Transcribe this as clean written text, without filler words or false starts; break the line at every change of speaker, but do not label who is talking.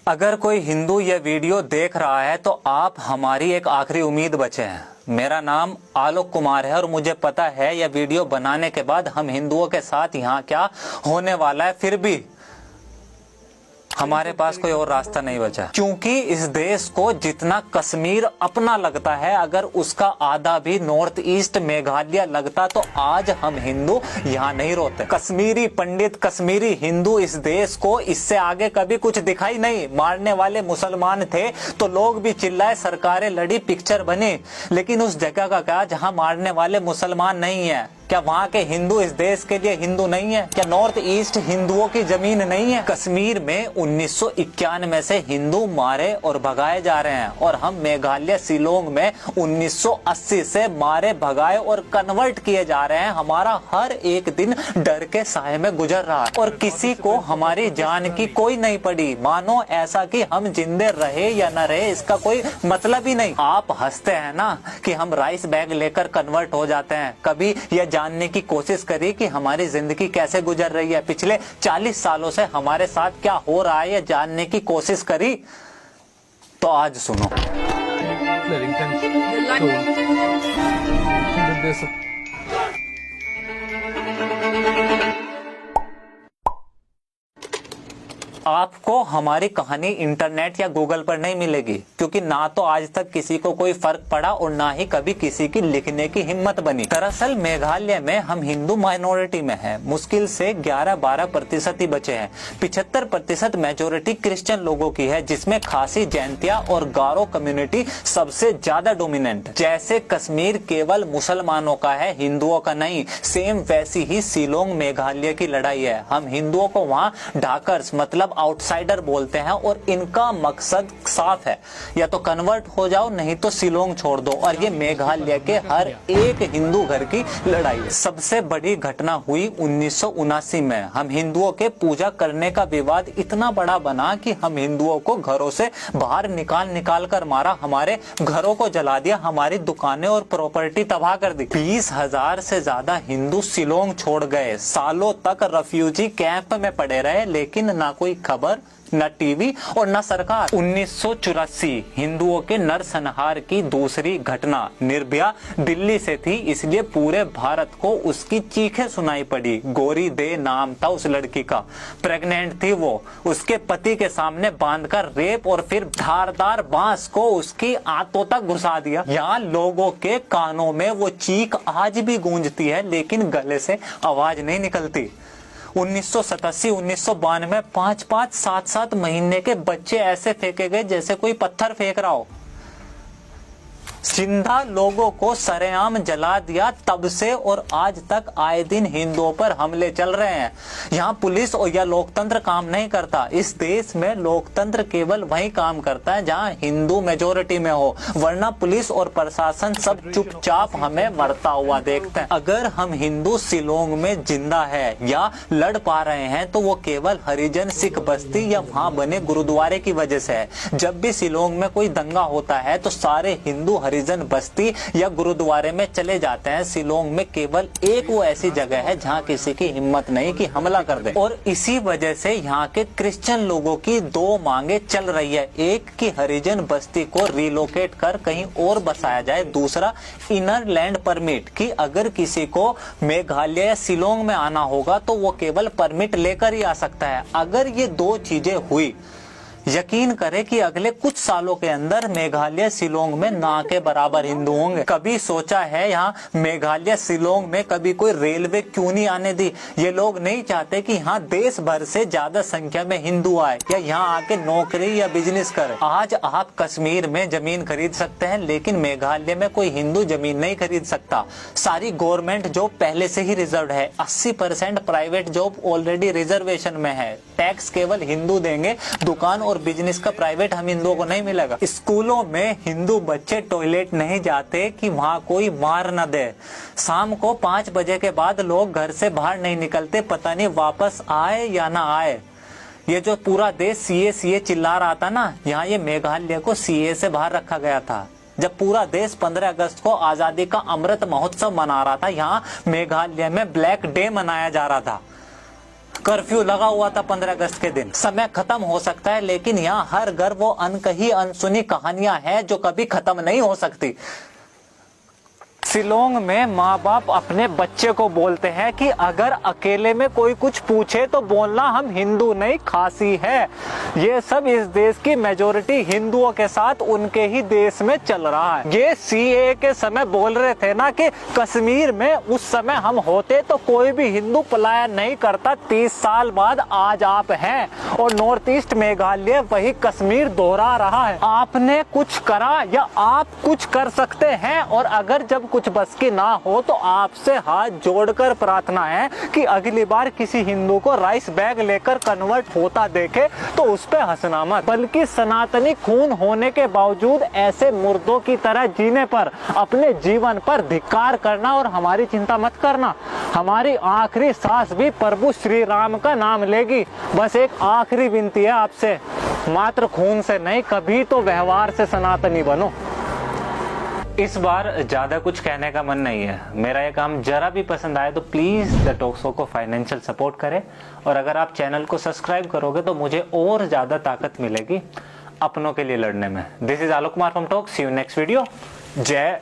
अगर कोई हिंदू यह वीडियो देख रहा है तो आप हमारी एक आखिरी उम्मीद बचे हैं। मेरा नाम आलोक कुमार है और मुझे पता है यह वीडियो बनाने के बाद हम हिंदुओं के साथ यहाँ क्या होने वाला है, फिर भी हमारे पास कोई और रास्ता नहीं बचा, क्योंकि इस देश को जितना कश्मीर अपना लगता है, अगर उसका आधा भी नॉर्थ ईस्ट मेघालय लगता तो आज हम हिंदू यहाँ नहीं रोते। कश्मीरी पंडित, कश्मीरी हिंदू इस देश को इससे आगे कभी कुछ दिखाई नहीं। मारने वाले मुसलमान थे तो लोग भी चिल्लाए, सरकारें लड़ी, पिक्चर बनी, लेकिन उस जगह का क्या जहाँ मारने वाले मुसलमान नहीं है? क्या वहाँ के हिंदू इस देश के लिए हिंदू नहीं है? क्या नॉर्थ ईस्ट हिंदुओं की जमीन नहीं है? कश्मीर में 1991 से हिंदू मारे और भगाए जा रहे हैं और हम मेघालय शिलोंग में 1980 से मारे भगाए और कन्वर्ट किए जा रहे हैं। हमारा हर एक दिन डर के साए में गुजर रहा है और किसी को हमारी जान की कोई नहीं पड़ी। मानो ऐसा कि हम जिंदे रहे या न रहे इसका कोई मतलब ही नहीं। आप हंसते हैं ना कि हम राइस बैग लेकर कन्वर्ट हो जाते हैं। कभी यह जानने की कोशिश करी कि हमारी जिंदगी कैसे गुजर रही है, पिछले 40 सालों से हमारे साथ क्या हो रहा है, यह जानने की कोशिश करी? तो आज सुनो। आपको हमारी कहानी इंटरनेट या गूगल पर नहीं मिलेगी, क्योंकि ना तो आज तक किसी को कोई फर्क पड़ा और ना ही कभी किसी की लिखने की हिम्मत बनी। दरअसल मेघालय में हम हिंदू माइनॉरिटी में हैं। मुश्किल से 11-12% ही बचे हैं। 75% मेजोरिटी क्रिश्चियन लोगों की है, जिसमें खासी, जैंतिया और गारो कम्युनिटी सबसे ज्यादा डोमिनेंट। जैसे कश्मीर केवल मुसलमानों का है, हिंदुओं का नहीं, सेम वैसी ही शिलोंग मेघालय की लड़ाई है। हम हिंदुओं को वहाँ ढाकर्स मतलब आउटसाइडर बोलते हैं और इनका मकसद साफ है, या तो कन्वर्ट हो जाओ नहीं तो शिलोंग छोड़ दो। और ये मेघालय के हर एक हिंदू घर की लड़ाई है। सबसे बड़ी घटना हुई 1979 में। हम हिंदुओं के पूजा करने का विवाद इतना बड़ा बना कि हम हिंदुओं को घरों से बाहर निकाल कर मारा, हमारे घरों को जला दिया, हमारी दुकानें और प्रॉपर्टी तबाह कर दी। 20,000 से ज्यादा हिंदू शिलोंग छोड़ गए। सालों तक रेफ्यूजी कैंप में पड़े रहे, लेकिन ना कोई खबर, न टीवी और न सरकार। 1984 हिंदुओं के नरसंहार की दूसरी घटना निर्भया दिल्ली से थी, इसलिए पूरे भारत को उसकी चीखें सुनाई पड़ी। गौरी दे नाम था उस लड़की का, प्रेग्नेंट थी वो। उसके पति के सामने बांधकर रेप और फिर धारदार बांस को उसकी आंतों तक घुसा दिया। यहाँ लोगों के कानों में वो चीख आज भी गूंजती है, लेकिन गले से आवाज नहीं निकलती। 1987, 1992 5-5, 7-7 महीने के बच्चे ऐसे फेंके गए जैसे कोई पत्थर फेंक रहा हो। जिंदा लोगों को सरेआम जला दिया। तब से और आज तक आए दिन हिंदुओं पर हमले चल रहे हैं। यहाँ पुलिस और या लोकतंत्र काम नहीं करता। इस देश में लोकतंत्र केवल वही काम करता है जहाँ हिंदू मेजोरिटी में हो, वरना पुलिस और प्रशासन सब चुपचाप हमें मरता हुआ देखते हैं। अगर हम हिंदू शिलोंग में जिंदा है या लड़ पा रहे हैं तो वो केवल हरिजन सिख बस्ती या वहाँ बने गुरुद्वारे की वजह से है। जब भी शिलोंग में कोई दंगा होता है तो सारे हिंदू हरिजन बस्ती या गुरुद्वारे में चले जाते हैं। शिलोंग में केवल एक वो ऐसी जगह है जहाँ किसी की हिम्मत नहीं कि हमला कर दे, और इसी वजह से यहाँ के क्रिश्चियन लोगों की दो मांगे चल रही है। एक कि हरिजन बस्ती को रिलोकेट कर कहीं और बसाया जाए, दूसरा इनर लैंड परमिट कि अगर किसी को मेघालय या शिलोंग में आना होगा तो वो केवल परमिट लेकर ही आ सकता है। अगर ये दो चीजें हुई, यकीन करें कि अगले कुछ सालों के अंदर मेघालय शिलोंग में ना के बराबर हिंदू होंगे। कभी सोचा है यहाँ मेघालय शिलोंग में कभी कोई रेलवे क्यों नहीं आने दी? ये लोग नहीं चाहते कि यहाँ देश भर से ज्यादा संख्या में हिंदू आए या यहाँ आके नौकरी या बिजनेस करे। आज आप कश्मीर में जमीन खरीद सकते हैं, लेकिन मेघालय में कोई हिंदू जमीन नहीं खरीद सकता। सारी गवर्नमेंट जॉब पहले से ही रिजर्व है। 80% प्राइवेट जॉब ऑलरेडी रिजर्वेशन में है। टैक्स केवल हिंदू देंगे, दुकान और बिजनेस का प्राइवेट हम हिंदुओं को नहीं मिलेगा। स्कूलों में हिंदू बच्चे टॉयलेट नहीं जाते कि वहाँ कोई मार न दे। शाम को 5 बजे के बाद लोग घर से बाहर नहीं निकलते, पता नहीं वापस आए या ना आए। ये जो पूरा देश सीए चिल्ला रहा था ना, यहाँ ये मेघालय को सीए से बाहर रखा गया था। जब पूरा देश 15 अगस्त को आजादी का अमृत महोत्सव मना रहा था, यहाँ मेघालय में ब्लैक डे मनाया जा रहा था। कर्फ्यू लगा हुआ था 15 अगस्त के दिन। समय खत्म हो सकता है, लेकिन यहाँ हर घर वो अनकही अनसुनी कहानियां हैं जो कभी खत्म नहीं हो सकती। शिलोंग में माँ बाप अपने बच्चे को बोलते हैं कि अगर अकेले में कोई कुछ पूछे तो बोलना हम हिंदू नहीं खासी है। ये सब इस देश की मेजोरिटी हिंदुओं के साथ उनके ही देश में चल रहा है। ये सीएए के समय बोल रहे थे ना कि कश्मीर में उस समय हम होते तो कोई भी हिंदू पलायन नहीं करता। 30 साल बाद आज आप हैं और नॉर्थ ईस्ट मेघालय वही कश्मीर दोहरा रहा है। आपने कुछ करा या आप कुछ कर सकते हैं, और अगर जब कुछ बस की ना हो तो आपसे हाथ जोड़कर प्रार्थना है कि अगली बार किसी हिंदू को राइस बैग लेकर कन्वर्ट होता देखे तो उस पे हंसना मत, बल्कि सनातनी खून होने के बावजूद ऐसे मुर्दों की तरह जीने पर, अपने जीवन पर धिक्कार करना और हमारी चिंता मत करना। हमारी आखिरी सांस भी प्रभु श्री राम का नाम लेगी। बस एक आखिरी विनती है आपसे, मात्र खून से नहीं, कभी तो व्यवहार से सनातनी बनो। इस बार ज्यादा कुछ कहने का मन नहीं है। मेरा ये काम जरा भी पसंद आए तो प्लीज द टॉक शो को फाइनेंशियल सपोर्ट करें, और अगर आप चैनल को सब्सक्राइब करोगे तो मुझे और ज्यादा ताकत मिलेगी अपनों के लिए लड़ने में। This is Alok Kumar from talk. See you next video. जय